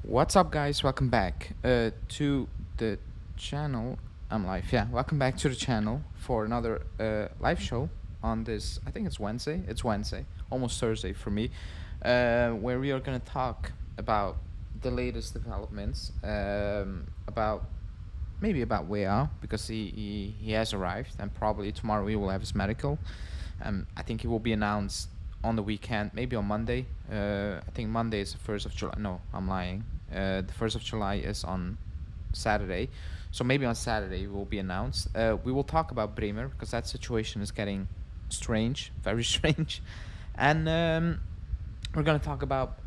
What's up, guys? Welcome back to the channel. I'm live. Yeah, welcome back to the channel for another live show on this. I think it's Wednesday. It's Wednesday, almost Thursday for me, where we are gonna talk about the latest developments, about maybe about Wea because he has arrived and probably tomorrow he will have his medical. I think he will be announced on the weekend, maybe on Monday. I think Monday is the 1st of July. No, I'm lying. The 1st of July is on Saturday, so maybe on Saturday it will be announced. We will talk about Bremer because that situation is getting strange, very strange, and we're gonna talk about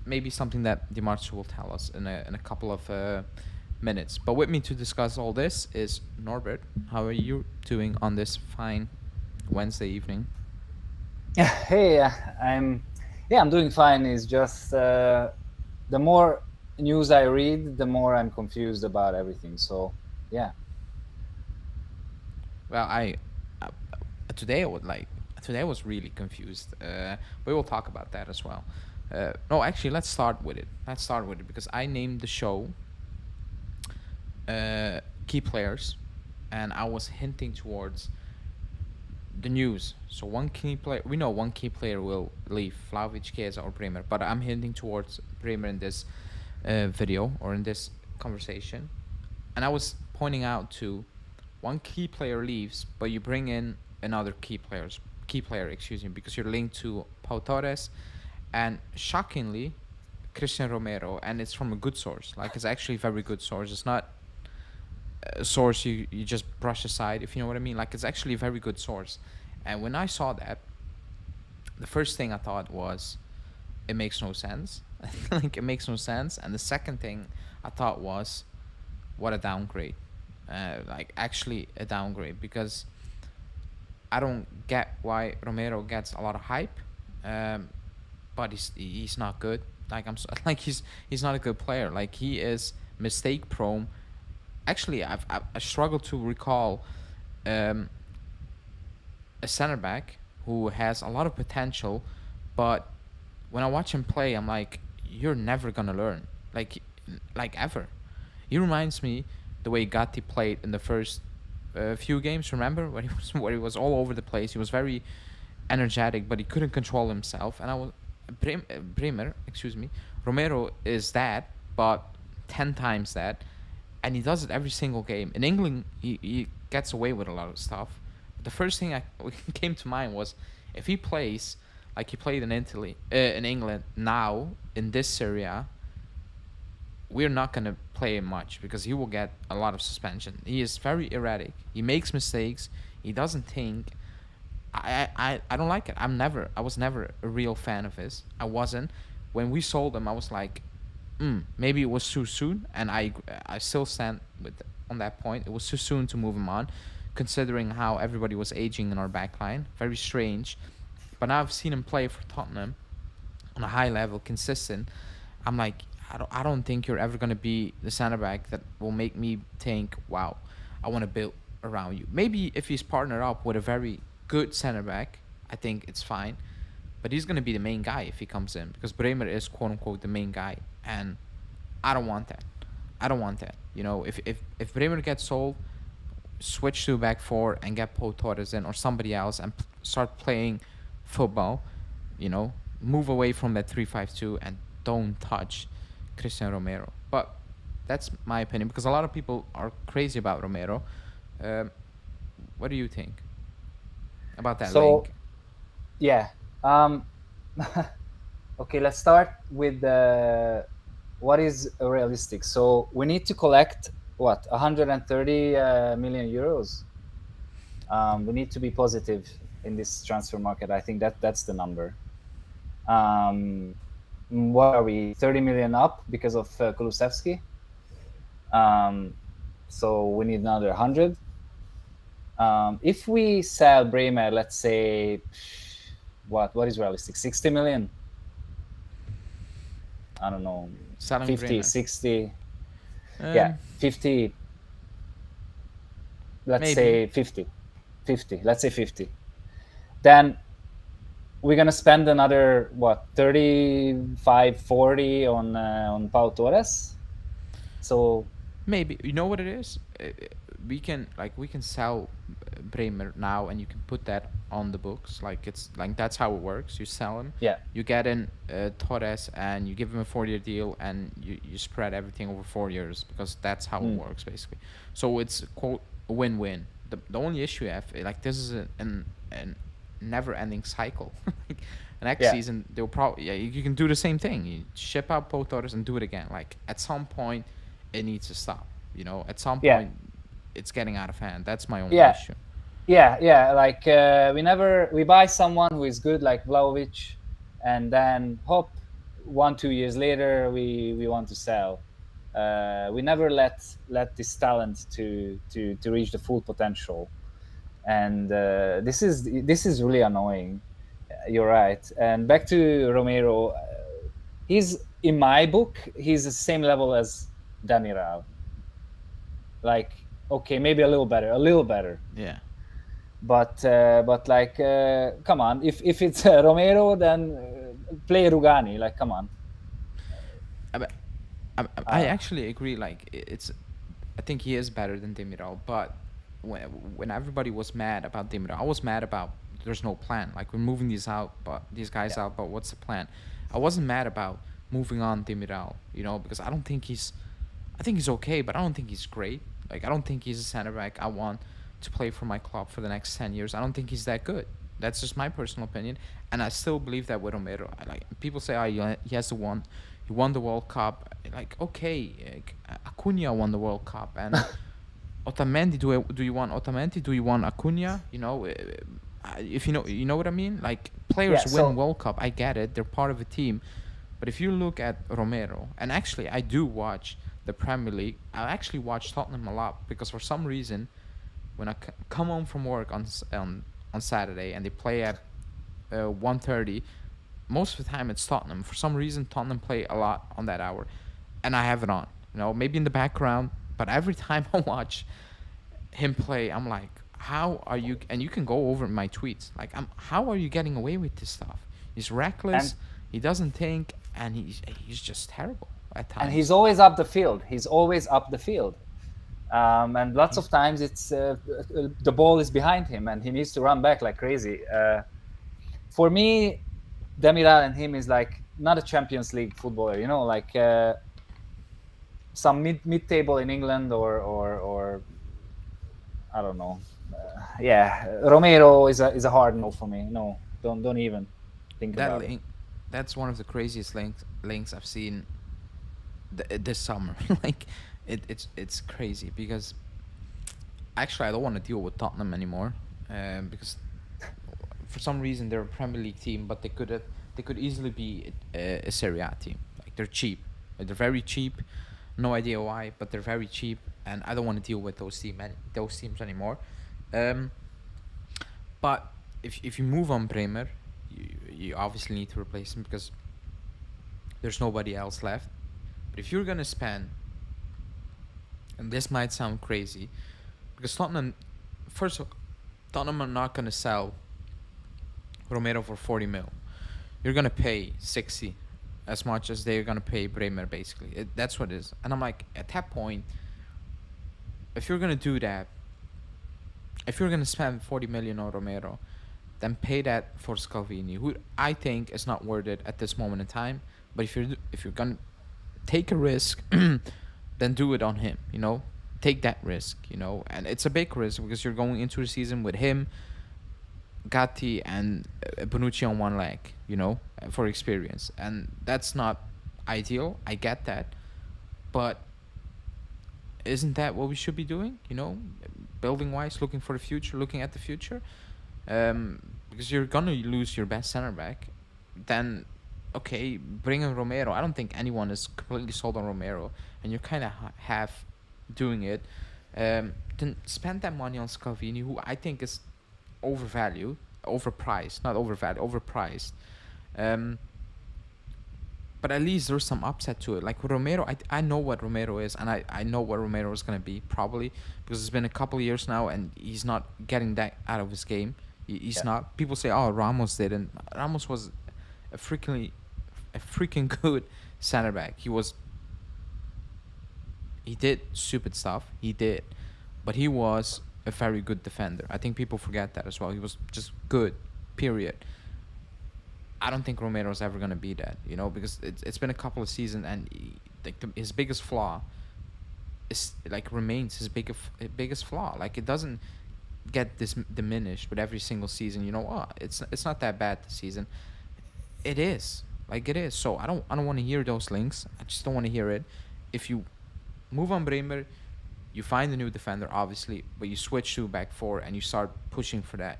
maybe something that Dimarcio will tell us in a couple of minutes. But with me to discuss all this is Norbert. How are you doing on this fine Wednesday evening? Hey, I'm doing fine. It's just the more news I read, the more I'm confused about everything. So yeah. Well, uh, today I would like today I was really confused. We will talk about that as well. No, actually, let's start with it. Let's start with it because I named the show key players, and I was hinting towards the news. So one key player, we know one key player will leave, Vlahovic, Chiesa, or Bremer. But I'm hinting towards Bremer in this video or in this conversation, and I was pointing out to one key player leaves, but you bring in another key player, excuse me, because you're linked to Pau Torres, and shockingly, Christian Romero, and it's from a good source. Like it's actually a very good source. It's not a source you just brush aside, if you know what I mean. Like it's actually a very good source. And when I saw that, the first thing I thought was, it makes no sense. Like it makes no sense. And the second thing I thought was, what a downgrade. Like actually a downgrade because I don't get why Romero gets a lot of hype, um, but he's not good. Like like he's not a good player. Like he is mistake prone. Actually, I struggle to recall um, a center back who has a lot of potential, but when I watch him play, I'm like, you're never gonna learn, like ever. He reminds me the way Gatti played in the first few games. Remember when he was where he was all over the place. He was very energetic, but he couldn't control himself. And I was Bremer, excuse me, Romero is that, but 10 times that, and he does it every single game. In England, he gets away with a lot of stuff. But the first thing I came to mind was if he plays like he played in Italy, in England now in this Serie A, we're not gonna play him much because he will get a lot of suspension. He is very erratic. He makes mistakes. He doesn't think. I don't like it. I was never a real fan of his. I wasn't. When we sold him, I was like, maybe it was too soon, and I still stand with on that point. It was too soon to move him on, considering how everybody was aging in our backline. Very strange. But now I've seen him play for Tottenham on a high level, consistent. I'm like, I don't think you're ever gonna be the center back that will make me think, wow, I want to build around you. Maybe if he's partnered up with a very good center back, I think it's fine. But he's gonna be the main guy if he comes in because Bremer is quote unquote the main guy, and I don't want that. I don't want that. You know, if Bremer gets sold, switch to a back four and get Paul Torres in or somebody else and start playing football. You know, move away from that 3-5-2 and don't touch Christian Romero. But that's my opinion because a lot of people are crazy about Romero. Um, what do you think about that So link? yeah. Um, okay, let's start with what is realistic. So we need to collect what 130 million euros. We need to be positive in this transfer market. I think that's the number. Um, what are we? 30 million up because of Kulusevski. Um, so we need another 100. If we sell Bremer, let's say, what is realistic? 60 million. I don't know, Selling 50, Bremer. 60. Yeah, Um, 50. Let's maybe. say 50. 50. Let's say 50. Then we're gonna spend another what 35, 40 on Pau Torres. So Maybe you know what it is. We can sell Bremer now, and you can put that on the books. Like it's like that's how it works. You sell him, yeah, you get in Torres, and you give him a 4 year deal, and you spread everything over 4 years because that's how it mm, works basically. So it's quote a win win. The only issue I have like this is an never ending cycle. Like next yeah, season they'll probably you can do the same thing. You ship out Pau Torres and do it again. Like at some point it needs to stop. You know, at some yeah, point, it's getting out of hand. That's my only yeah, issue. yeah. Like we buy someone who is good like Vlahovic, and then hop 1 2 years later we want to sell. We never let this talent to reach the full potential, and this is really annoying. You're right. And back to Romero, he's in my book he's the same level as Demiral. Like okay, maybe a little better, Yeah. but like come on, if it's Romero, then play Rugani. Like come on. I, I Uh, actually agree. Like it's, I think he is better than Demiral. But when everybody was mad about Demiral, I was mad about there's no plan. Like we're moving these guys yeah, out, but what's the plan? I wasn't mad about moving on Demiral, you know, because I don't think he's, I think he's okay, but I don't think he's great. Like I don't think he's a center back I want to play for my club for the next 10 years. I don't think he's that good. That's just my personal opinion, and I still believe that with Romero. Like people say, oh, he has the one, he won the World Cup. Like okay, Acuna won the World Cup, and Otamendi. Do you want Otamendi? Do you want Acuna? You know, if you know what I mean. Like yeah. players win So World Cup. I get it. They're part of a team, but if you look at Romero, and actually I do watch the Premier League. I actually watch Tottenham a lot because for some reason, when I come home from work on Saturday and they play at 1:30, most of the time it's Tottenham. For some reason, Tottenham play a lot on that hour, and I have it on. You know, maybe in the background, but every time I watch him play, I'm like, how are you? And you can go over my tweets. Like, how are you getting away with this stuff? He's and reckless. He doesn't think, and he's just terrible at and he's times. always up the field. He's always up the field. And lots He's of times it's the ball is behind him and he needs to run back like crazy. For me, Demiral and him is like not a Champions League footballer, like some mid table in England or I don't know. Yeah, Romero is a hard no for me. No, don't even think that about it. link. That's one of the craziest links I've seen this summer. Like, it's crazy because actually I don't want to deal with Tottenham anymore, because for some reason they're a Premier League team, but they could easily be a Serie A team. Like they're cheap, they're very cheap. No idea why, but they're very cheap, and I don't want to deal with those teams anymore. Um, but if you move on Bremer, you obviously need to replace him because there's nobody else left. But if you're gonna spend, and this might sound crazy, because Tottenham, first of all, Tottenham are not gonna sell Romero for 40 mil. You're gonna pay 60, as much as they're gonna pay Bremer. Basically, that's what it is. And I'm like, at that point, if you're gonna do that, if you're gonna spend 40 million on Romero, then pay that for Scalvini, who I think is not worth it at this moment in time. But if you're gonna take a risk, then do it on him. You know, take that risk. You know, and it's a big risk because you're going into the season with him, Gatti, and Bonucci on one leg. You know, for experience, and that's not ideal. I get that, but isn't that what we should be doing? You know, building wise, looking for the future, looking at the future. Because you're gonna lose your best center back, then okay, bring in Romero. I don't think anyone is completely sold on Romero, and you're kind of half doing it. Then spend that money on Scalvini, who I think is overvalued, overpriced, not overvalued, overpriced. Um, but at least there's some upset to it. Like with Romero, I know what Romero is, and I know what Romero is gonna be probably because it's been a couple of years now, and he's not getting that out of his game. He's Yeah. not. People say, "Oh, Ramos didn't." Ramos was a freaking, a freaking good center back. He did stupid stuff. He did, but he was a very good defender. I think people forget that as well. He was just good. Period. I don't think Romero's ever gonna be that, because it's been a couple of seasons, and like his biggest flaw is like remains his biggest flaw. Like it doesn't get diminished with every single season. You know what? It's not that bad this season. It is, like it is. So I don't want to hear those links. I just don't want to hear it. If you move on Bremer, you find a new defender, obviously, but you switch to back four and you start pushing for that.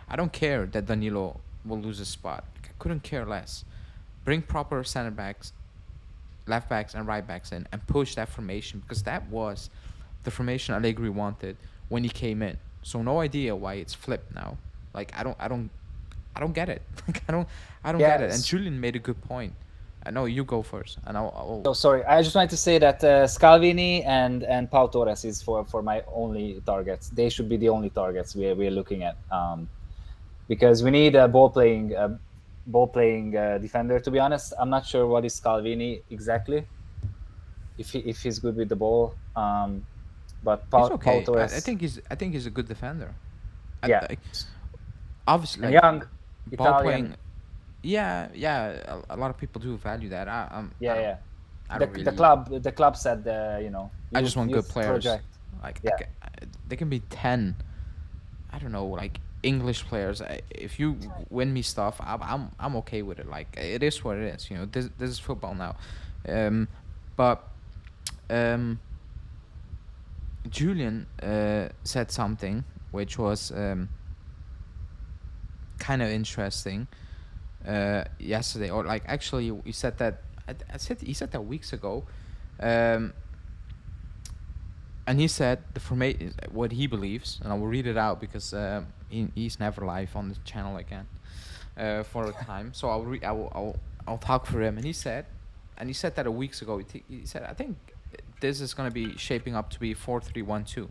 I don't care that Danilo will lose a spot. Like, I couldn't care less. Bring proper center backs, left backs, and right backs in, and push that formation, because that was the formation Allegri wanted when he came in. So no idea why it's flipped now. Like I don't get it. Like I don't get it. And Yes. Julian made a good point. I know you go first, and I'll So sorry, I just wanted to say that Scalvini and Pau Torres is for my only targets. They should be the only targets we're looking at, because we need a ball playing defender. To be honest, I'm not sure what is Scalvini exactly. If he's good with the ball, but he's Pau okay. I Torres, think he's a good defender. yeah, Like obviously, and like young, ball Italian, playing. Yeah, yeah. A lot of people do value that. I yeah, don't yeah. I The don't the really. club the club said I just youth want good youth players. project. Like Yeah, they can be 10. I don't know, like English players. If you win me stuff, I'm okay with it. Like it is what it is. This is football now. Um, but um, Julian said something which was kind of interesting yesterday, or like actually he said that. He said that weeks ago. Um, and he said the formation, what he believes, and I will read it out because he's never live on the channel again for a time. So I'll talk for him. And he said that a weeks ago. He said, I think this is gonna be shaping up to be 4-3-1-2,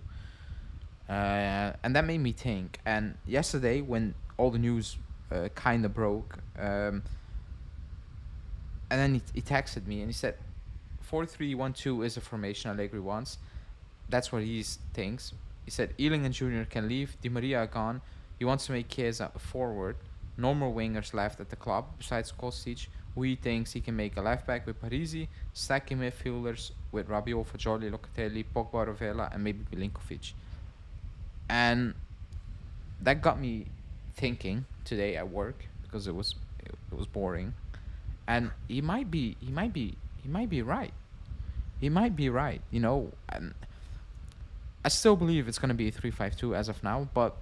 and that made me think. And yesterday, when all the news kind of broke, and then he texted me and he said, 4-3-1-2 is a formation Allegri wants. That's what he thinks. He said Ealing and Junior can leave. Di Maria are gone. He wants to make Chiesa a forward. No more wingers left at the club besides Kostic, who he thinks he can make a left back with Parisi, stacking midfielders with Rabiot, Fagioli, Locatelli, Pogba, Rovella, and maybe Milinkovic. And that got me thinking today at work, because it was boring. And he might be right. He might be right. And I still believe it's gonna be a 3-5-2 as of now, but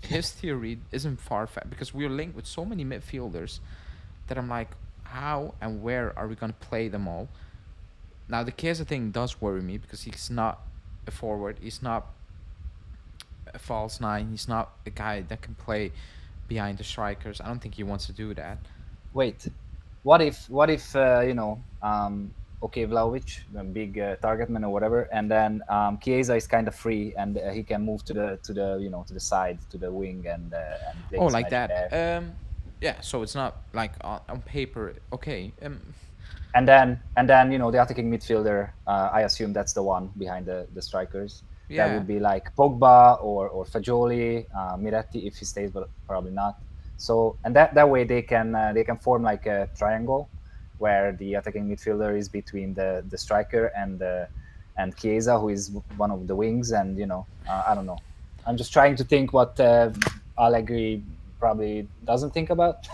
his theory isn't far fetched, because we're linked with so many midfielders that I'm like, how and where are we gonna play them all? Now the Chiesa thing does worry me, because he's not a forward. He's not a false nine. He's not a guy that can play behind the strikers. I don't think he wants to do that. wait. What if okay, Vlahovic, a big target man or whatever, and then Chiesa is kind of free, and he can move to the side, to the wing, and play Oh, his like magic that. there. Yeah. So it's not like on paper. Okay. And then the attacking midfielder, I assume that's the one behind the strikers. That Yeah. would be like Pogba or Fagioli, Miretti if he stays, but probably not. So, and that way they can form like a triangle, where the attacking midfielder is between the striker and Chiesa, who is one of the wings. And I don't know. I'm just trying to think what Allegri probably doesn't think about.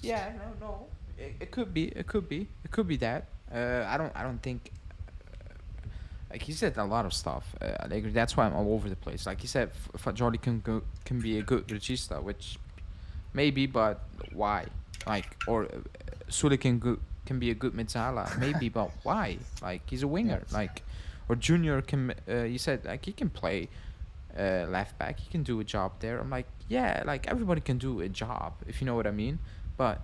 Yeah. No. No. It could be. It could be. It could be that. I don't think. Like he said a lot of stuff. Like that's why I'm all over the place. Like he said, Fagioli can be a good regista, which maybe, but why? Like, or Sule can be a good Mezzala, maybe, but why? Like he's a Yeah. winger. Like, or Junior can. He said like he can play left back. He can do a job there. I'm like, yeah, like everybody can do a job, if you know what I mean. But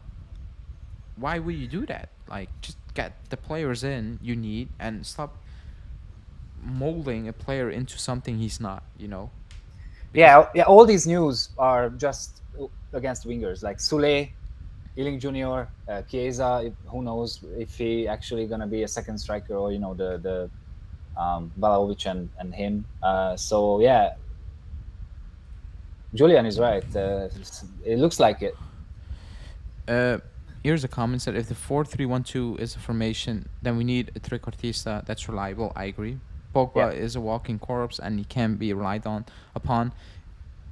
why would you do that? Like, just get the players in you need and stop molding a player into something he's not. because Yeah, yeah. All these news are just against wingers like Sule, Ealing Junior, Chiesa. Who knows if he actually gonna be a second striker, or the Vlahovic and him. So yeah, Julian is right. It looks like it. uh, here's a comment said if the 4-3-1-2 is a formation, then we need a trequartista that's reliable. I agree. Yeah. Pogba is a walking corpse and he can be relied on upon.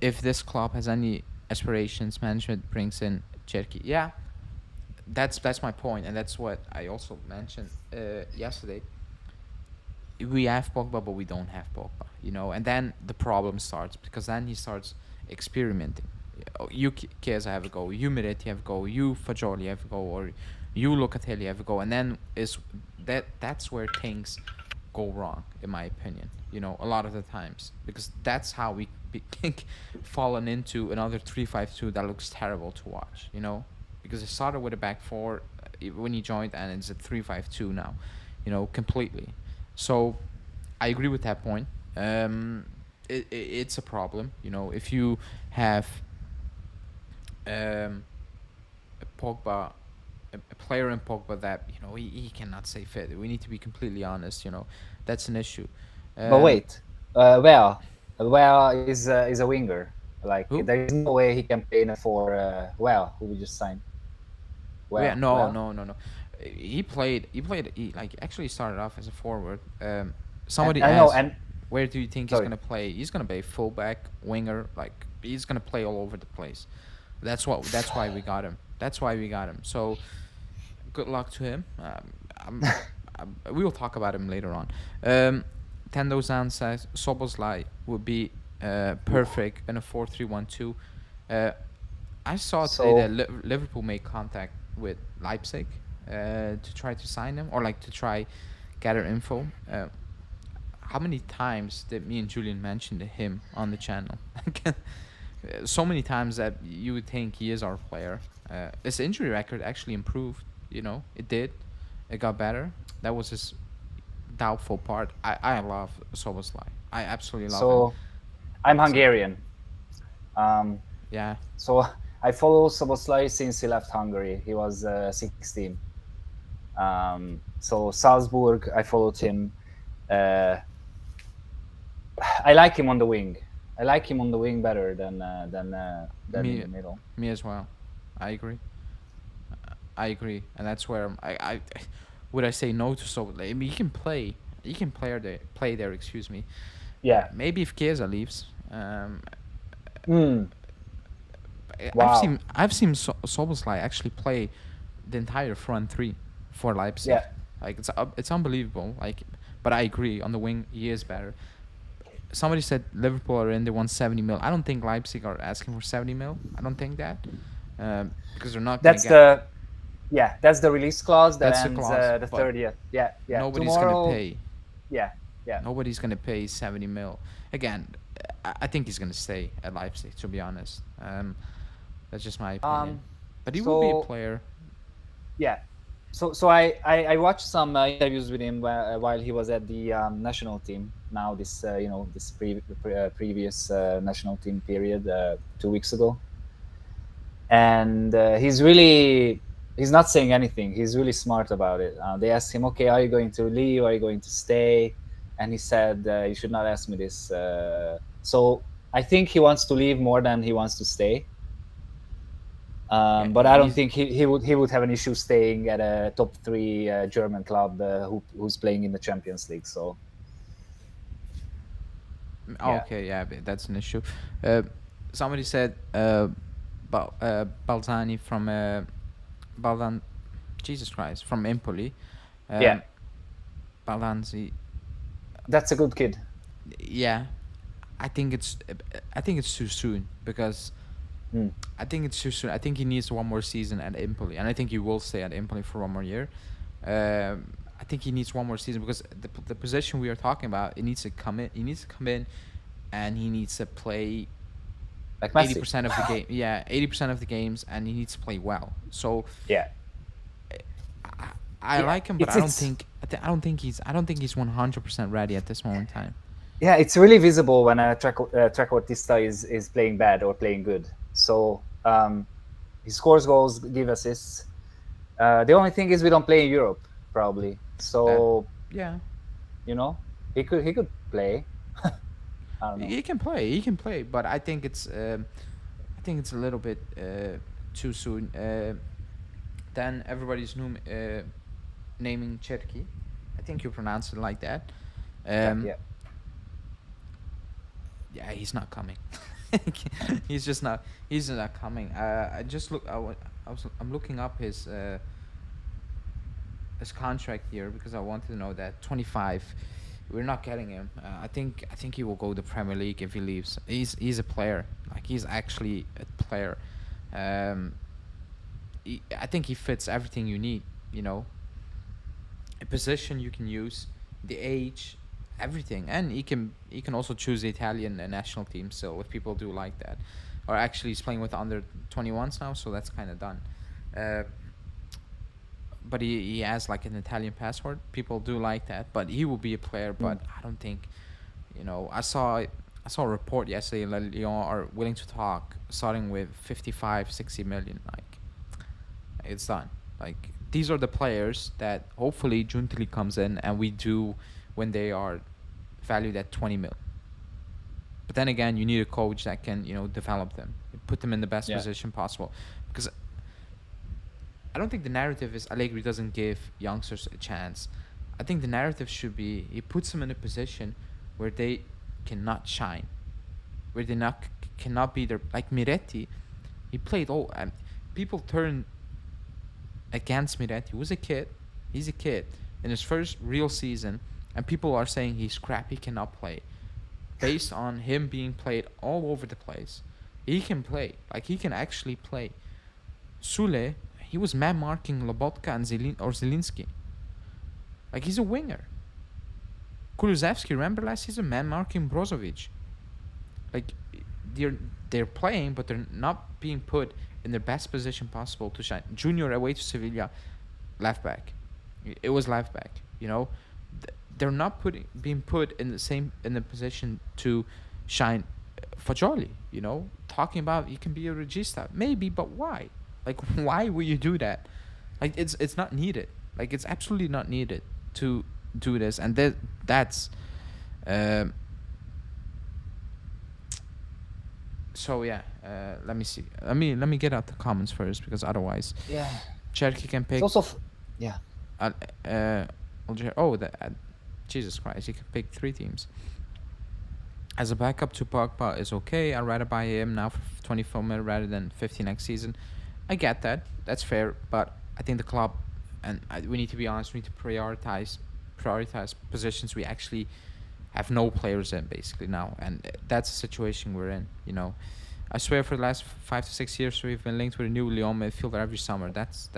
If this club has any aspirations, management brings in Cherki. Yeah, that's my point, and that's what I also mentioned yesterday. We have Pogba, but we don't have Pogba, and then the problem starts because then he starts experimenting. Oh, you Chiesa have a go, you Miretti have a go, you Fagioli have a go, or you Locatelli have a go, and then is that's where things go wrong, in my opinion. A lot of the times because that's how we fallen into another 3-5-2 that looks terrible to watch. Because it started with a back four when he joined, and it's a 3-5-2 now. Completely. So I agree with that point. It's a problem. If you have a Pogba, a player in Pogba that he cannot stay fit. We need to be completely honest. That's an issue. But Um, wait, well is a winger. Like who? there is no way he can play in a four. Well, who we just signed? Yeah, Well, no, well, no, no, no. He played. He played. He like actually started off as a forward. and Somebody I know, asked, and where do you think he's sorry. gonna play? He's gonna play fullback, winger. Like he's gonna play all over the place. That's what. That's why we got him. That's why we got him. So good luck to him. We will talk about him later on. Tendo Zan says Soboslai would be perfect in a 4-3-1-2. Uh, I saw today So that Liverpool made contact with Leipzig to try to sign him or like to try gather info. How many times did me and Julian mention to him on the channel? So many times that you would think he is our player. His injury record actually improved. It did. It got better. That was his doubtful part. I love Soboslai. I absolutely love him. so I'm So Hungarian. Um, yeah, so I follow Soboslai since he left Hungary. He was 16. So Salzburg, I followed him. Uh, I like him on the wing. I like him on the wing better than in me the middle. me as well. I agree. I agree, and that's where I would I say no to Soboslai. I mean, he can play. He can play there. Excuse me. Yeah. Maybe if Chiesa leaves. Mm, I've wow. seen I've seen Soboslai actually play the entire front three for Leipzig. Yeah. Like it's unbelievable. Like, but I agree on the wing he is better. Somebody said Liverpool are in. They want 70 mil. I don't think Leipzig are asking for 70 mil. I don't think that because they're not gonna That's get. the that's the release clause that That's the ends clause, the but 30th. Yeah. Yeah. nobody's gonna Tomorrow. pay. Yeah. Yeah. Nobody's gonna pay 70 mil. Again, I think he's gonna stay at Leipzig. To be honest, that's just my opinion. Um. But he will be a So player. yeah. So I watched some interviews with him while he was at the national team. Now this this previous national team period 2 weeks ago, and he's not saying anything. He's really smart about it. They asked him, okay, are you going to leave, are you going to stay? And he said, you should not ask me this. So I think he wants to leave more than he wants to stay. Yeah, But I don't he's think he would have an issue staying at a top three German club who's playing in the Champions League. So yeah. okay. Yeah, that's an issue. Uh, Somebody said Balzani from Baldan, Jesus Christ, from Empoli. Yeah, Um, Baldanzi. that's a good kid. Yeah, I think it's too soon because Mm. I think it's too soon. I think he needs one more season at Empoli, and I think he will stay at Empoli for one more year. I think he needs one more season because the position we are talking about, it needs to come in. He needs to come in, and he needs to play Like eighty Messi. percent of the game. Yeah, 80% of the games, and he needs to play well. So Yeah. I Yeah. like him, but It's I don't it's think I don't think he's 100% ready at this moment in time. Yeah, it's really visible when a trequartista is playing bad or playing good. So he scores goals, give assists. The only thing is we don't play in Europe probably. That, So yeah, you know, he could play. I don't know. he can play. He can play, but I think it's a little bit too soon. Then everybody's naming Cherki. I think you pronounce it like that. Check, Um, yeah. yeah, he's not coming. he's just not. He's not coming. I just look. I'm looking up his contract here because I wanted to know that 25. We're not getting him. I think he will go to Premier League if he leaves. He's a player. Like he's actually a player. Um, I think he fits everything you need. You know, a position you can use, the age, everything, and he can also choose the Italian national team still if people do like that, or actually he's playing with under 21s now, so that's kind of done. Uh, but he has like an Italian passport. People do like that, but he will be a player. Mm. But I don't think, I saw a report yesterday that Lyon are willing to talk starting with 55, 60 million. Like it's done. Like these are the players that hopefully Juntili comes in and we do when they are valued at 20 mil. But then again, you need a coach that can develop them, put them in the best Yeah. position possible, because I don't think the narrative is Allegri doesn't give youngsters a chance. I think the narrative should be he puts them in a position where they cannot shine, where they cannot be there. Like Miretti, he played all. People turn against Miretti. He was a kid. He's a kid in his first real season, and people are saying he's crap. He cannot play, based on him being played all over the place. He can play. Like he can actually play. Sule, he was man marking Lobotka and Zielinski. Like he's a winger. Kulusevski, remember last season, man marking Brozovic. Like they're they're playing, but they're not being put in their best position possible to shine. Junior away to Sevilla, left back. It was left back. They're not being put in the position to shine. Fagioli, talking about you can be a regista, maybe, but why? Like, why would you do that? Like, it's not needed. Like, it's absolutely not needed to do this, and that's. Um, so yeah, let me see. Let me get out the comments first because otherwise, Yeah. Cherky can It's pick. also yeah. Uh, uh, oh, Jesus Christ, he can pick 3 teams. As a backup to Pogba is okay. I'd rather buy him now for 24 mil rather than 50 next season. I get that. That's fair. But I think the club, and we need to be honest, we need to prioritize positions we actually have no players in basically now, and that's the situation we're in. I swear for the last 5 to 6 years we've been linked with a new Lyon midfielder every summer. That's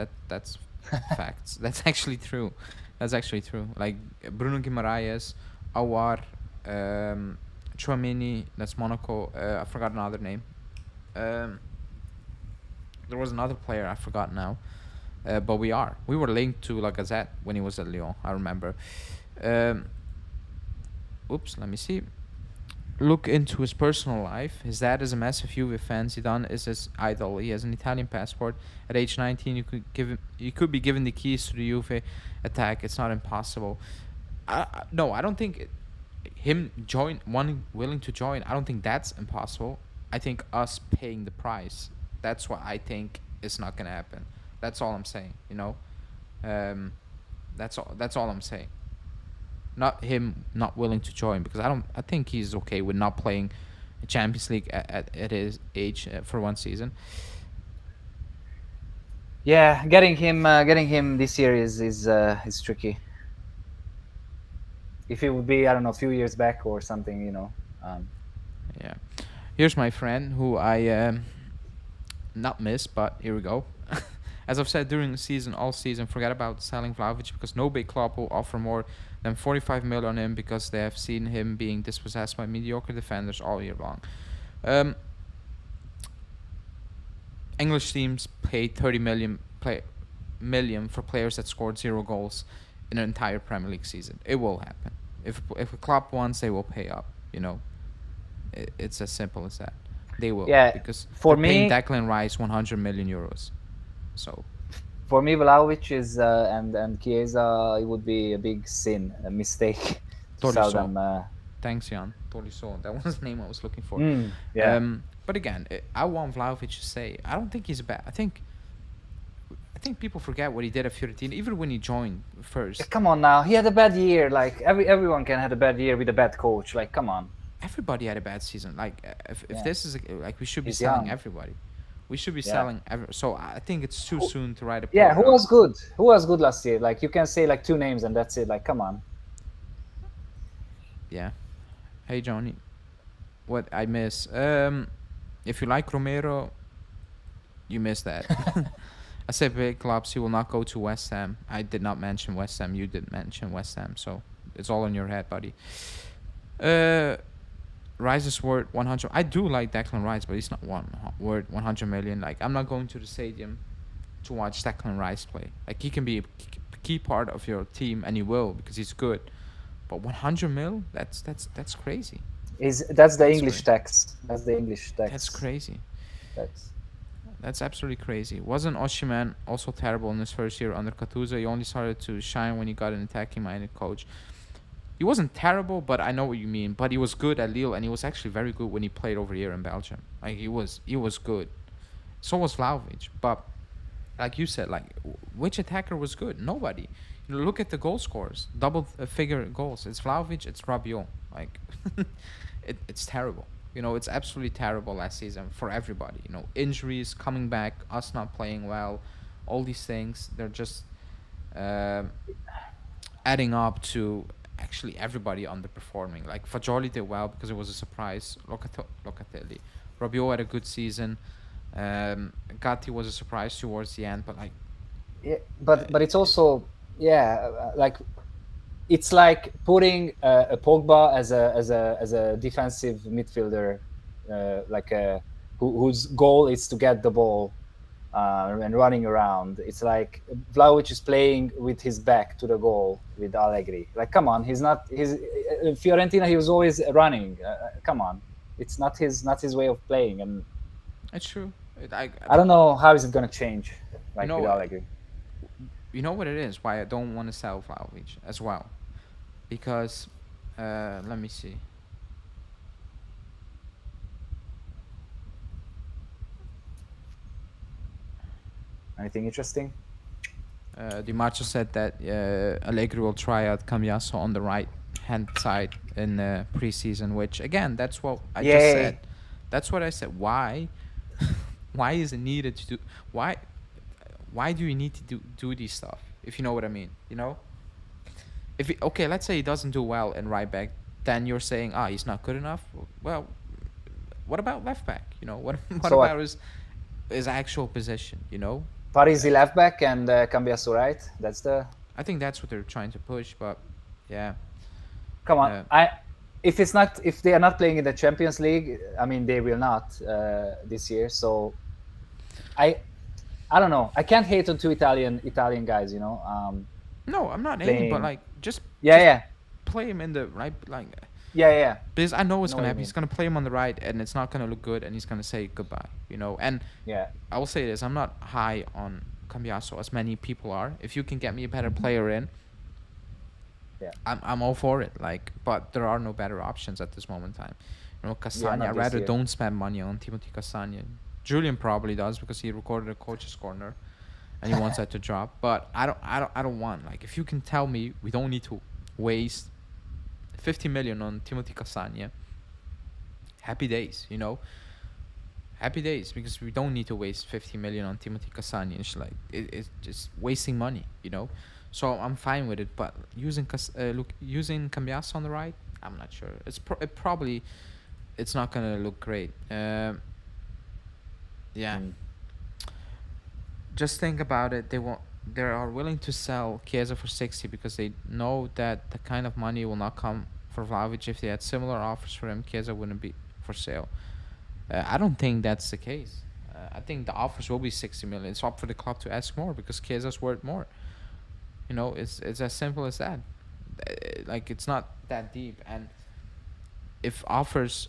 facts. That's actually true. That's actually true. Like Bruno Guimaraes, Awar, Chouameni. That's Monaco. I forgot another name. Um, there was another player I forgot now. But we were linked to Lacazette when he was at Lyon. I remember. Um, oops. Let me see. Look into his personal life. His dad is a massive Juve fan. Zidane is his idol. He has an Italian passport. At age 19, you could be given the keys to the Juve attack. It's not impossible. No, I don't think him willing to join. I don't think that's impossible. I think us paying the price. That's what I think is not gonna happen. That's all I'm saying. Um, that's all. That's all I'm saying. Not him not willing to join because I think he's okay with not playing Champions League at his age for one season. Yeah, getting him this year is tricky. If it would be, I don't know, a few years back or something. Yeah. Here's my friend who I not miss, but here we go. As I've said during the season, all season, forget about selling Vlahovic because no big club will offer more than 45 mil on him because they have seen him being dispossessed by mediocre defenders all year long. English teams pay 30 million for players that scored 0 goals in an entire Premier League season. It will happen. If a club wants, they will pay up. You know, it's as simple as that. They will Yeah, because for they're paying me, Declan Rice 100 million euros. So Vlahovic is and Chiesa, it would be a big sin, a mistake to sell Tolisso. them. Thanks, Jan. Tolisso. That was the name I was looking for. Yeah. But again, I want Vlahovic to say I don't think he's bad. I think people forget what he did at Fiorentina, even when he joined first. Come on now, he had a bad year. Like everyone can have a bad year with a bad coach. Like, come on. Everybody had a bad season. Like if Yeah, this is like we should be he's selling young. everybody. We should be Yeah. selling so I think it's too soon to write a Yeah, who player was off. good? Who was good last year? Like, you can say like two names and that's it. Like, come on. Yeah. Hey Johnny, what I miss? If you like Romero, you miss that. I said big clubs. He will not go to West Ham. I did not mention West Ham. You did mention West Ham, so it's all in your head, buddy. Uh, Rice is worth 100. I do like Declan Rice, but he's not worth 100 million. Like I'm not going to the stadium to watch Declan Rice play. Like he can be a key part of your team, and he will because he's good. But 100 mil, that's crazy. Is that's the That's English crazy. tax? That's the English That's tax. crazy. Tax. That's absolutely crazy. Wasn't Oshiman also terrible in his first year under Katuza? He only started to shine when he got an attacking-minded coach. He wasn't terrible, but I know what you mean. But he was good at Lille, and he was actually very good when he played over here in Belgium. Like he was good. So was Vlahovic. But like you said, like which attacker was good? Nobody. You know, look at the goal scores, double figure goals. It's Vlahovic, it's Rabiot. Like it's terrible. You know, it's absolutely terrible last season for everybody. You know, injuries coming back, us not playing well, all these things. They're just um adding up to actually everybody underperforming. Like Fagioli did well because it was a surprise. Locatelli, Rabiot had a good season. Gatti was a surprise towards the end, but like, Yeah, uh, but it's it, also, yeah, like it's like putting a Pogba as a defensive midfielder, like whose goal is to get the ball and running around. It's like Vlahovic is playing with his back to the goal with Allegri. Like, come on, he's not. He's Fiorentina. He was always running. Come on, it's not his way of playing. And it's true. I don't know how is it gonna change, You like with know, Allegri. you know what it is. Why I don't want to sell Vlahovic as well, because let me see. Anything interesting? Di Marzio said that Allegri will try out Cambiaso on the right hand side in preseason, which again, that's what I just Yay! said. That's what I said. Why? Why is it needed to do? Why? Why do you need to do these stuff? If you know what I mean, you know. If okay, let's say he doesn't do well in right back, then you're saying, he's not good enough. Well, what about left back? You know, what what So about what? his actual position? You know, Parisi uh, left back and Cambiaso right. That's the. I think that's what they're trying to push. But yeah, Come on, uh, I. If it's not, if they are not playing in the Champions League, I mean they will not this year. So I, I don't know. I can't hate on two Italian guys. no, I'm not hating, but Playing. like Yeah, just yeah, play him in the right like yeah, yeah. because I know I what's know gonna what you happen. He's mean. gonna play him on the right, and it's not gonna look good, and he's gonna say goodbye. You know, and Yeah, I will say this: I'm not high on Cambiaso as many people are. If you can get me a better player in, yeah, I'm all for it. Like, but there are no better options at this moment in time. You know, yeah. Castagna. I Not this rather year. don't spend money on Timothy Castagna. Julian probably does because he recorded a coach's corner, and he wants that to drop. But I don't want like if you can tell me we don't need to waste 50 million on Timothy Castagna. Happy days, you know. Happy days because we don't need to waste 50 million on Timothy Castagna. It's like it's just wasting money, you know. So I'm fine with it, but using Cambiasso on the right, I'm not sure. It probably it's not gonna look great. Yeah, Mm. just think about it. They are willing to sell Chiesa for 60 because they know that the kind of money will not come for Vlahovic. If they had similar offers for him, Chiesa wouldn't be for sale. I don't think that's the case. I think the offers will be 60 million. It's up for the club to ask more because Chiesa's worth more. You know, it's as simple as that. Like it's not that deep. And if offers,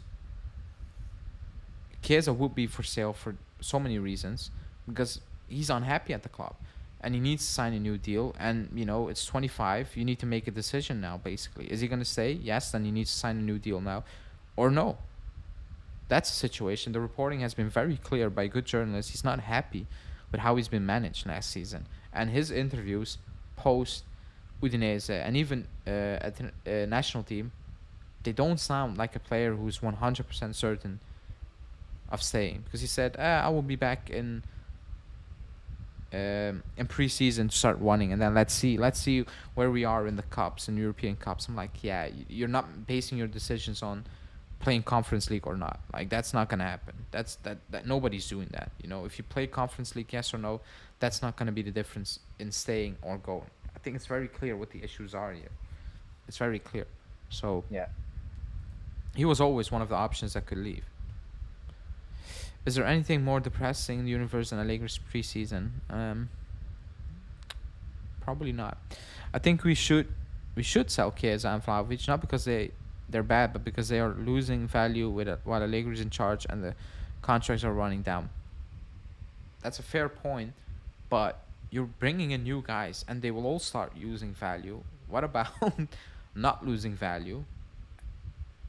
Chiesa would be for sale for so many reasons, because he's unhappy at the club and he needs to sign a new deal. And it's 25. You need to make a decision now. Basically, is he going to stay? Yes, then he needs to sign a new deal now, or no. That's the situation. The reporting has been very clear by good journalists. He's not happy with how he's been managed last season, and his interviews post Udinese and even at the national team, they don't sound like a player who's 100% certain of staying, because he said, "I will be back in preseason to start running, and then let's see where we are in the cups and European cups." I'm like, yeah, you're not basing your decisions on playing Conference League or not. Like that's not gonna happen. That nobody's doing that. If you play Conference League, yes or no, that's not gonna be the difference in staying or going. I think it's very clear what the issues are here. It's very clear. So Yeah. he was always one of the options that could leave. Is there anything more depressing in the universe than Allegri's preseason? Probably not. I think we should sell Chiesa and Vlahovic, not because they're bad, but because they are losing value while Allegri's in charge and the contracts are running down. That's a fair point, but you're bringing in new guys and they will all start using value. What about not losing value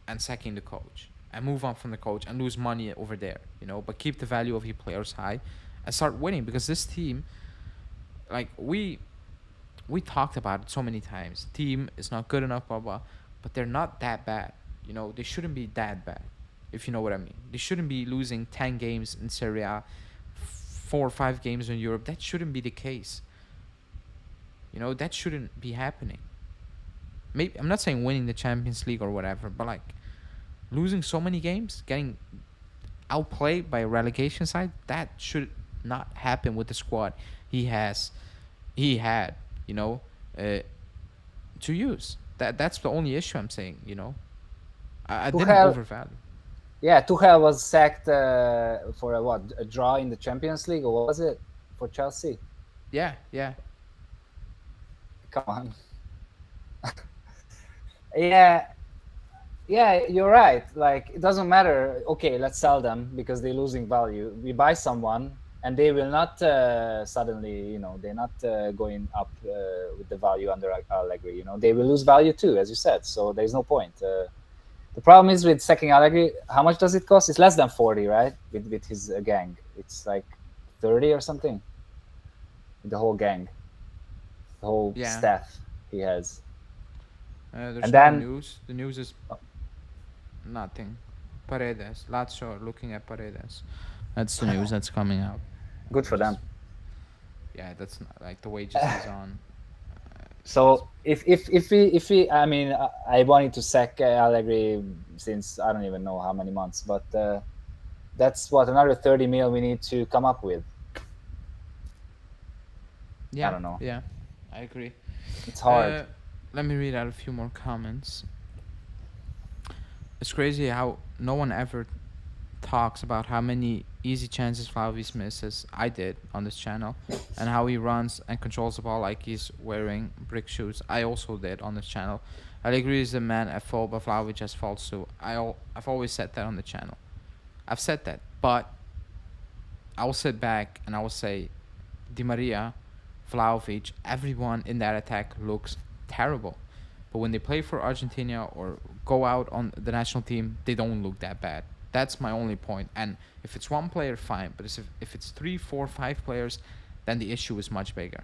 and sacking the coach and move on from the coach and lose money over there, but keep the value of your players high and start winning? Because this team, like we talked about it so many times, team is not good enough, blah blah, but they're not that bad. They shouldn't be that bad, if you know what I mean. They shouldn't be losing 10 games in Serie A, 4 or 5 games in Europe. That shouldn't be the case. That shouldn't be happening. Maybe I'm not saying winning the Champions League or whatever, but like losing so many games, getting outplayed by a relegation side, that should not happen with the squad he had, you know, uh, to use. That's the only issue I'm saying. I didn't Tuchel, overvalue. yeah, Tuchel was sacked for a draw in the Champions League, or what was it for Chelsea? Yeah, yeah, Come on. Yeah, yeah, you're right. Like it doesn't matter. Okay, let's sell them because they're losing value. We buy someone, and they will not suddenly, they're not going up with the value under Allegri. They will lose value too, as you said. So there's no point. The problem is with sacking Allegri. How much does it cost? It's less than 40, right? With his gang, it's like 30 or something. The whole gang, the whole yeah. staff he has, There's and no then news. The news is nothing. Paredes. Lazio are looking at Paredes. That's the news that's coming out. good for Which them. is, yeah, that's not, like the wages he's on. It's, So if we I mean I wanted to sack Allegri since I don't even know how many months, but that's what another 30 mil we need to come up with. I yeah, don't know. yeah, I agree. It's hard. Uh, Let me read out a few more comments. It's crazy how no one ever talks about how many easy chances Flavius misses. I did on this channel, and how he runs and controls the ball like he's wearing brick shoes. I also did on this channel. Allegri is the man at fault, but Vlahovic has faults too. I've always said that on the channel. I've said that, but I will sit back and I will say, Di Maria, Vlahovic, everyone in that attack looks terrible. But when they play for Argentina or go out on the national team, they don't look that bad. That's my only point. And if it's one player, fine. But if it's 3, 4, 5 players, then the issue is much bigger.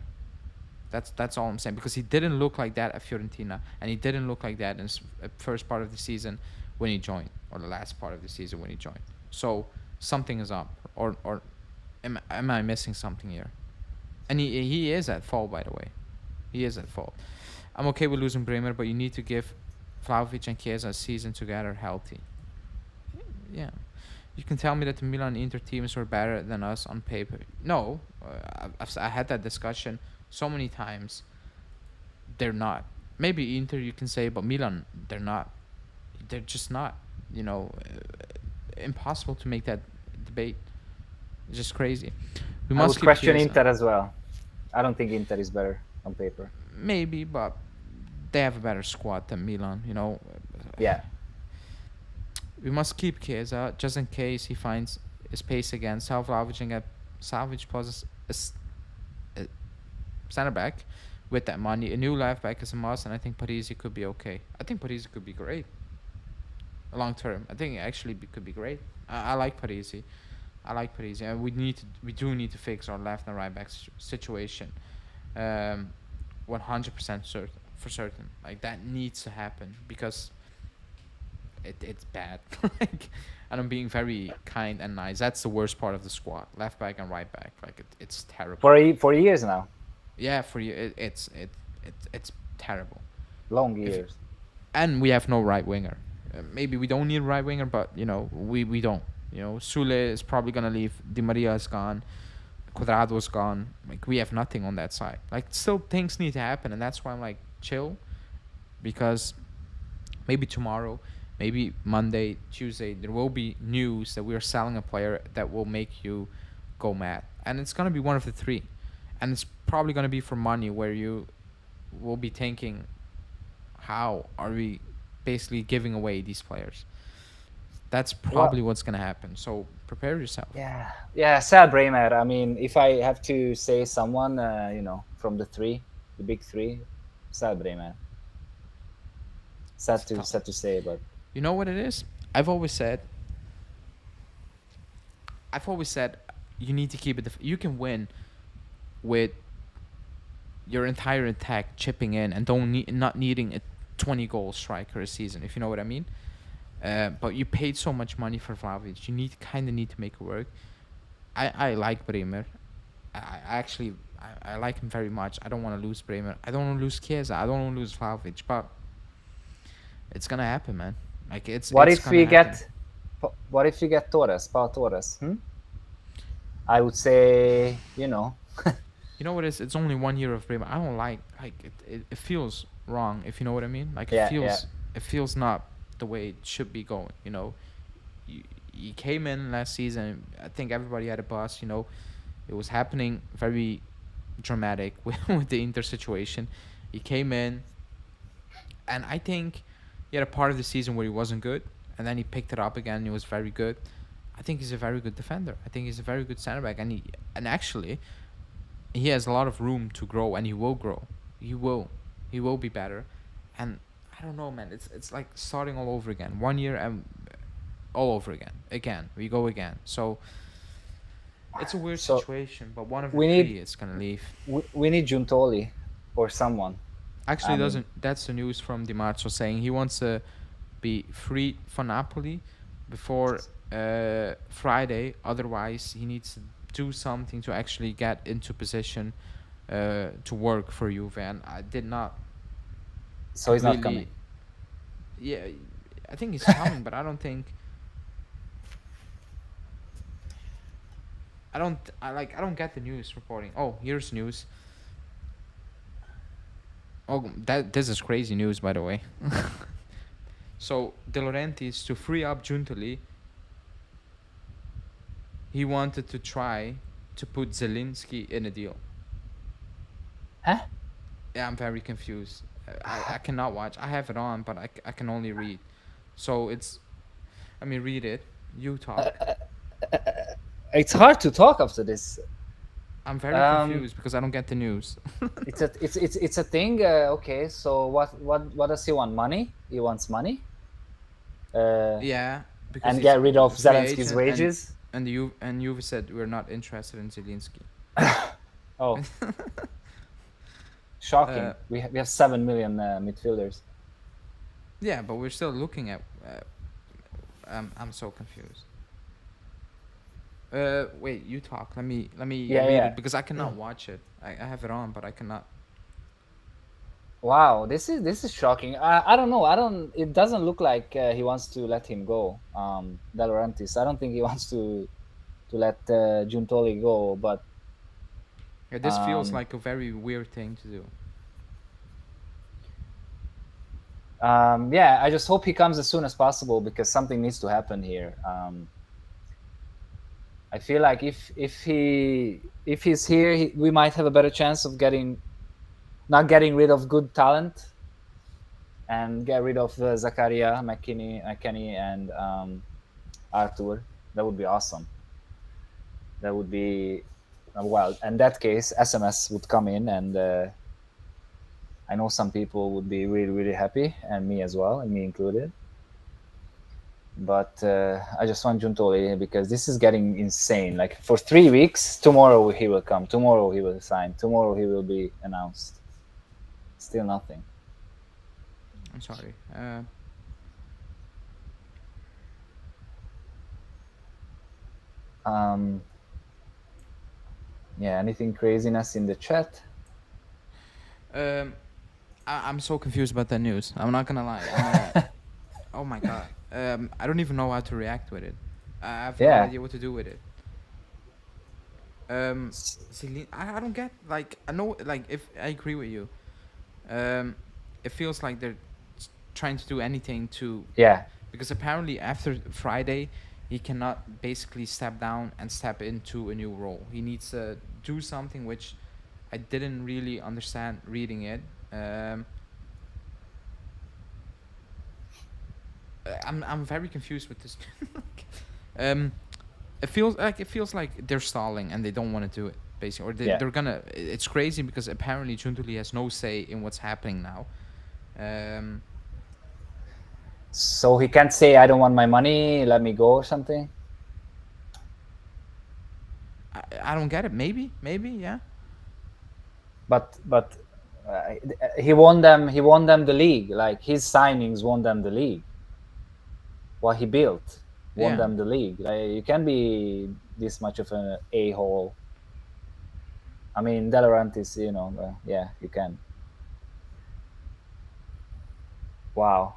That's all I'm saying. Because he didn't look like that at Fiorentina, and he didn't look like that in his first part of the season when he joined, or the last part of the season when he joined. So something is up, or am I missing something here? And he is at fault, by the way. He is at fault. I'm okay with losing Bremer, but you need to give Vlahovic and Chiesa a season together healthy. Yeah. You can tell me that the Milan Inter teams were better than us on paper. No, I had that discussion so many times. They're not. Maybe Inter you can say, but Milan, they're not. They're just not. Impossible to make that debate. It's just crazy. We I must would keep question Chiesa. Inter as well. I don't think Inter is better on paper. Maybe, but they have a better squad than Milan. You know, Yeah. we must keep Chiesa just in case he finds space again. Salvaging at salvage plus a center back with that money. A new left back is a must, and I think Parisi could be okay. I think Parisi could be great long term. I think it actually could be great. I like Parisi. I like Parisi, and we do need to fix our left and right back situation. 100% certain for certain. Like that needs to happen because it's bad. Like, and I'm being very kind and nice. That's the worst part of the squad, left back and right back. Like it's terrible. For years now, Yeah, for you, it's terrible. long If years. and we have no right winger. Maybe we don't need a right winger, but we don't. Sule is probably gonna leave. Di Maria is gone. Cuadrado's gone. Like we have nothing on that side. Like still things need to happen, and that's why I'm like chill, because maybe tomorrow, maybe Monday, Tuesday, there will be news that we are selling a player that will make you go mad, and it's gonna be one of the three, and it's probably gonna be for money where you will be thinking, how are we basically giving away these players? That's Well, probably what's gonna happen. So prepare yourself. yeah, sad Bremer. I mean, if I have to say someone, from the three, the big three, sad Bremer. It's tough. Sad to say, but You know what it is? I've always said. I've always said, you need to keep it. You can win with your entire attack chipping in and not needing a 20-goal striker a season. If you know what I mean. But you paid so much money for Vlahovic. You kind of need to make it work. I like Bremer. I actually I like him very much. I don't want to lose Bremer. I don't want to lose Chiesa. I don't want to lose Vlahovic. But it's gonna happen, man. Like what it's if gonna we happen. get Torres, Pau Torres? I would say, You know what it is? It's only 1 year of Bremer. I don't like it feels wrong, if you know what I mean. Like yeah, yeah. it feels not the way it should be going. You came in last season. I think everybody had a bus. It was happening very dramatic with the Inter situation. He came in, and I think he had a part of the season where he wasn't good, and then he picked it up again. And he was very good. I think he's a very good defender. I think he's a very good center back, and actually, he has a lot of room to grow, and he will grow. He will be better, and I don't know, man. It's like starting all over again. 1 year and all over again. Again, we go again. So it's a weird So situation, but one of the we three need is gonna leave. we need Giuntoli or someone. Actually, I mean, doesn't that's the news from Di Marzio saying he wants to be free for Napoli before Friday. Otherwise, he needs to do something to actually get into position to work for Juve. And I did not so he's not coming. completely. Yeah, I think he's coming, but I don't think. I don't get the news reporting. Oh, here's news. Oh, this is crazy news, by the way. So De Laurentiis, to free up Giuntoli, he wanted to try to put Zelinski in a deal. Huh? Yeah, I'm very confused. I cannot watch. I have it on, but I can only read. So I mean, read it. You talk. It's hard to talk after this. I'm very confused because I don't get the news. It's a thing. Okay, so what does he want? Money? He wants money. Yeah, because And he's get rid of a free Zelensky's agent, wages. and Juve said we're not interested in Zelinski. Oh, shocking. Uh, We have 7 million midfielders. Yeah, but we're still looking at. I'm so confused. Wait, you talk. Let me Yeah, read yeah. it because I cannot watch it. I have it on, but I cannot. Wow, this is shocking. I don't know. I don't. It doesn't look like he wants to let him go. De Laurentiis. I don't think he wants to let Giuntoli go. But Yeah, this feels um, like a very weird thing to do. yeah, I just hope he comes as soon as possible because something needs to happen here. I feel like if he's here, we might have a better chance of not getting rid of good talent. and get rid of Zakaria, McKinney, and Arthur. That would be awesome. That would be well. In that case, SMS would come in, and I know some people would be really really happy, and me as well, and me included. But I just want Giuntoli because this is getting insane. Like for 3 weeks, tomorrow he will come, tomorrow he will sign, tomorrow he will be announced. Still nothing. I'm sorry. Um, yeah, anything craziness in the chat? Um, I'm so confused about that news. I'm not gonna lie. I'm gonna. Oh my god. I don't even know how to react with it. I have no Yeah. idea what to do with it. Celine, I don't get, like, I know, like, if I agree with you, um, it feels like they're trying to do anything to, Yeah. because apparently after Friday, he cannot basically step down and step into a new role. He needs to do something which I didn't really understand reading it. Um, I'm very confused with this. um, it feels like they're stalling and they don't want to do it, basically, or Yeah. they're gonna. It's crazy because apparently Juntuli has no say in what's happening now. Um, So he can't say, I don't want my money, let me go or something. I don't get it. Maybe, yeah. But he won them. He won them the league. Like his signings won them the league. What he built won Yeah. them the league. Like, you can't be this much of an a-hole. I mean, De Laurentiis, yeah, you can. Wow.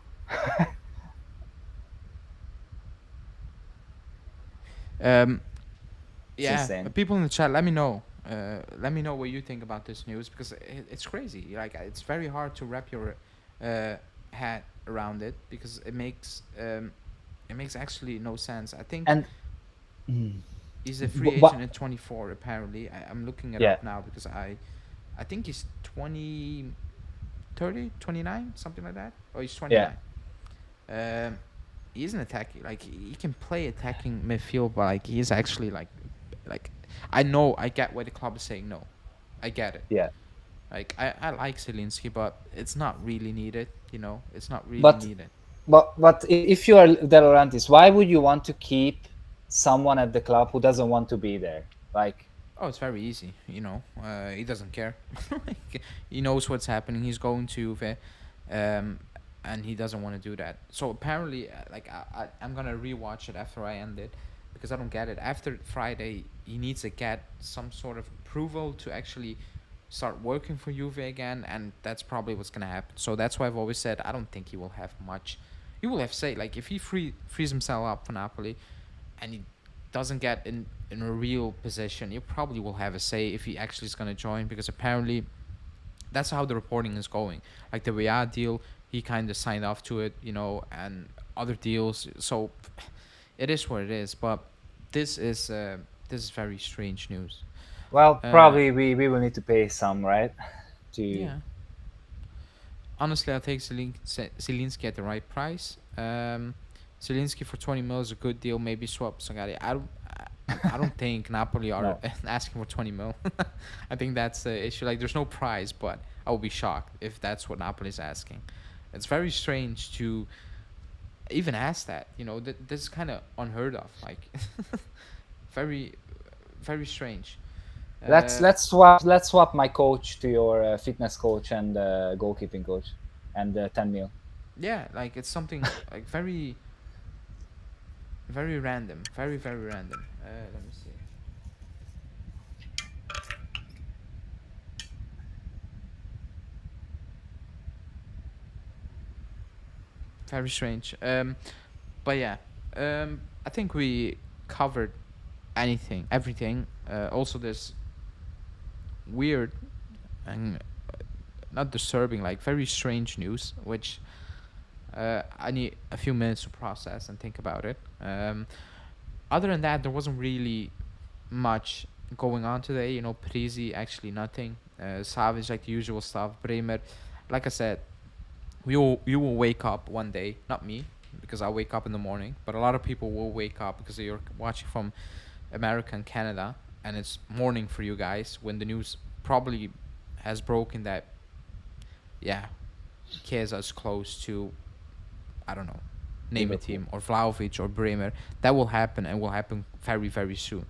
Um, It's yeah. insane. People in the chat, let me know. Let me know what you think about this news because it's crazy. Like, it's very hard to wrap your head around it because it makes actually no sense. I think And mm, he's a free but agent at 24. Apparently, I'm looking it yeah, up now because I think he's 20, 30, 29, something like that. Oh, he's yeah, 29. Um, he's an attacking. Like, he can play attacking midfield, but like he's actually like I know, I get why the club is saying no. I get it. yeah. Like, I like Zielinski, but it's not really needed. It's not really But needed. if you are De Laurentiis, why would you want to keep someone at the club who doesn't want to be there? Like, Oh, it's very easy. He doesn't care. Like, he knows what's happening. He's going to Juve, um, and he doesn't want to do that. So apparently, like, I'm gonna rewatch it after I end it, because I don't get it. After Friday, he needs to get some sort of approval to actually start working for Juve again, and that's probably what's gonna happen. So that's why I've always said I don't think he will have much. He will have say, like, if he frees himself up for Napoli, and he doesn't get in a real position, he probably will have a say if he actually is going to join, because apparently that's how the reporting is going. Like the Riyadh deal, he kind of signed off to it, and other deals. So it is what it is. But this is uh, this is very strange news. well, Uh, probably we will need to pay some, right? To yeah. Honestly, I'll take Zielinski at the right price. Zielinski for 20 mil is a good deal. Maybe swap Sagari. I don't think Napoli are no. asking for 20 mil. I think that's the issue. Like, there's no prize, but I would be shocked if that's what Napoli is asking. It's very strange to even ask that. This is kind of unheard of. Like, very, very strange. Let's Uh, let's swap my coach to your fitness coach and goalkeeping coach, and 10 mil. yeah, like, it's something like very, very random. Very, very random. Let me see. Very strange. But yeah, I think we covered everything. Also, there's weird and not disturbing, like very strange news, which I need a few minutes to process and think about it. Other than that, there wasn't really much going on today. Prezi, actually nothing. Savage, like the usual stuff. Bremer, like I said, You will wake up one day, not me, because I wake up in the morning, but a lot of people will wake up because you're watching from America and Canada, and it's morning for you guys when the news probably has broken that, yeah, Chiesa is close to, I don't know, name a Liverpool. team, or Vlahovic or Bremer. That will happen, and will happen very very soon,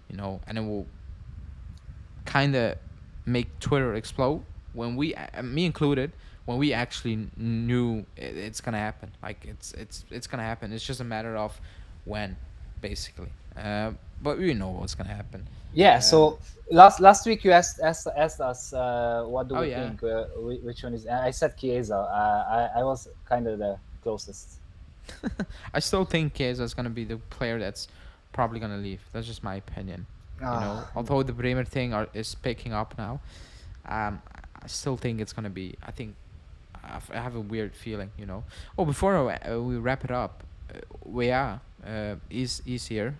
and it will kind of make Twitter explode when we, me included, when we actually knew it's gonna happen. Like it's gonna happen. It's just a matter of when, basically. But we know what's gonna happen. Yeah. Um, So last week you asked us what do oh we yeah, think, which one is. And I said Chiesa. I was kind of the closest. I still think Chiesa is gonna be the player that's probably gonna leave. That's just my opinion. Ah, Although the Bremer thing is picking up now, I still think it's gonna be. I think I have a weird feeling. Oh, before we wrap it up, we are is here,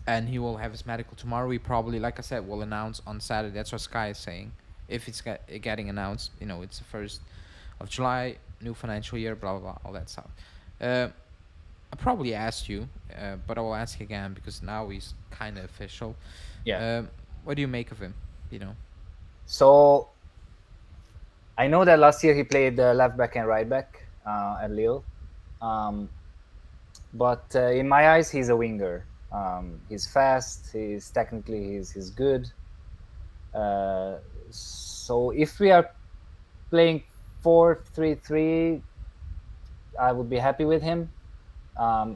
and he will have his medical tomorrow. We probably, like I said, will announce on Saturday. That's what Sky is saying. If it's getting announced, it's the 1st of July, new financial year, blah blah blah, all that stuff. Uh, I probably asked you, but I will ask again because now he's kind of official. yeah. What do you make of him? You know. So I know that last year he played left back and right back at Lille, um, but in my eyes he's a winger. He's fast. He's good. Uh, so if we are playing 4-3-3, I would be happy with him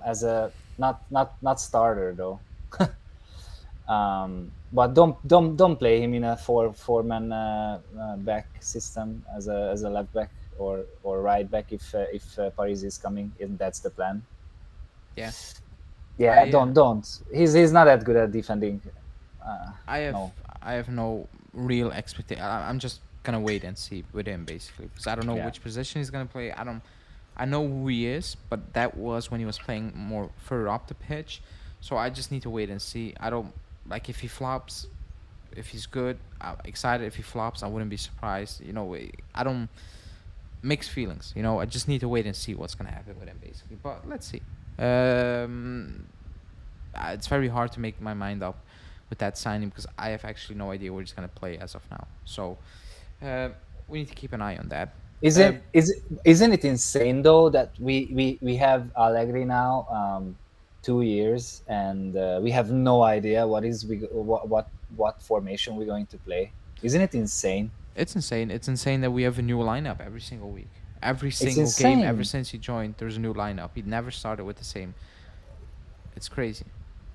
as a not starter though. But don't play him in a four man back system as a left back or right back if Paris is coming. If that's the plan. Yeah. Yeah, I don't. He's not that good at defending. Uh, I have no. I have no real expectation. I'm just gonna wait and see with him basically because I don't know Yeah. which position he's gonna play. I know who he is, but that was when he was playing more further up the pitch. So I just need to wait and see. I don't like if he flops. If he's good, I'm excited. If he flops, I wouldn't be surprised. I don't mixed feelings. I just need to wait and see what's gonna happen with him basically. But let's see. Um, it's very hard to make my mind up with that signing because I have actually no idea where he's gonna play as of now. So uh, we need to keep an eye on that. Isn't Um, isn't it insane though that we have Allegri now 2 years and we have no idea what formation we're going to play? Isn't it insane? it's insane. It's insane that we have a new lineup every single week. Every It's single game, ever insane. since he joined, there's a new lineup. He never started with the same. It's crazy.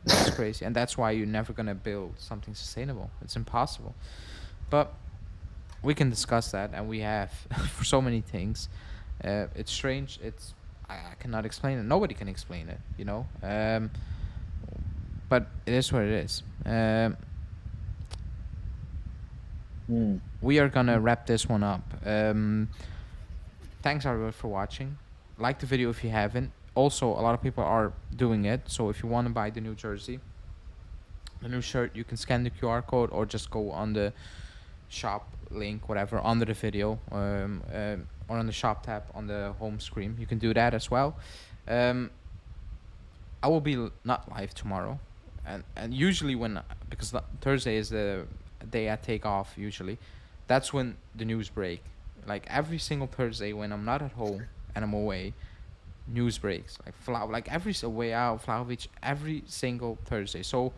It's crazy, and that's why you're never gonna build something sustainable. It's impossible. But we can discuss that, and we have for so many things. It's strange. I cannot explain it. Nobody can explain it. But it is what it is. Hmm. We are gonna wrap this one up. Thanks everyone for watching. Like the video if you haven't. Also, a lot of people are doing it. So if you want to buy the new jersey, the new shirt, you can scan the QR code or just go on the shop link, whatever, under the video, or on the shop tab on the home screen. You can do that as well. Um, I will be not live tomorrow, and usually because Thursday is the day I take off. Usually, that's when the news break. Like every single Thursday when I'm not at home and I'm away, news breaks. Like every way out, Vlahovic every single Thursday. So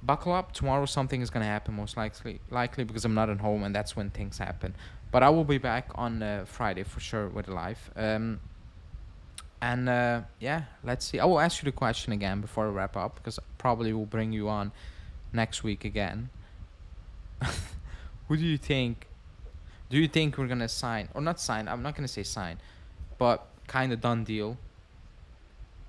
buckle up. Tomorrow something is gonna happen most likely because I'm not at home and that's when things happen. But I will be back on Friday for sure with live. And yeah, let's see. I will ask you the question again before I wrap up because probably will bring you on next week again. Who do you think? Do you think we're gonna sign or not sign? I'm not gonna say sign, but kind of done deal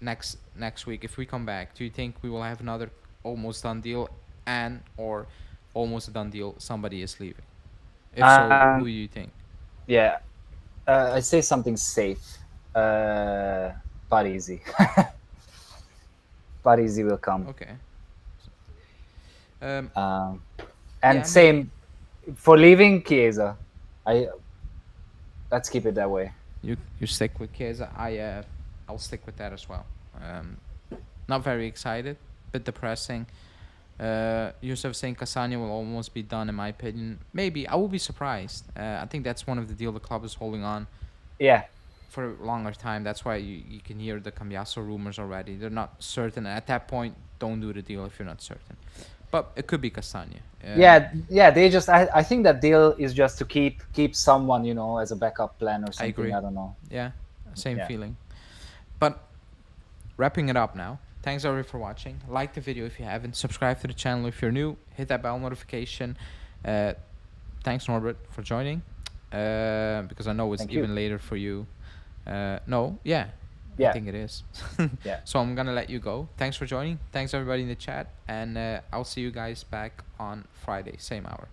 next week if we come back. Do you think we will have another almost done deal and or almost a done deal? Somebody is leaving. If so, Um, who do you think? yeah, I say something safe. Uh, Parisi. Parisi will come. Okay. Um. Um, Yeah. and I mean. same for leaving Chiesa. I Let's keep it that way. You stick with Chiesa. I'll stick with that as well. Not very excited, bit depressing. Yusuf saying Cassano will almost be done, in my opinion. Maybe I will be surprised. I think that's one of the deal the club is holding on Yeah, for a longer time. That's why you can hear the Cambiaso rumors already. They're not certain. And at that point, don't do the deal if you're not certain. But it could be Castagna. yeah. They just, I think that deal is just to keep someone, as a backup plan or I something. agree. I don't know. Yeah, same Yeah. feeling. But wrapping it up now. Thanks everybody for watching. Like the video if you haven't. Subscribe to the channel if you're new. Hit that bell notification. Uh, thanks Norbert for joining. Because I know it's Thank you. even later for you. No, yeah. I Yeah. think it is. Yeah. So I'm gonna let you go. Thanks for joining. Thanks everybody in the chat, and I'll see you guys back on Friday, same hour.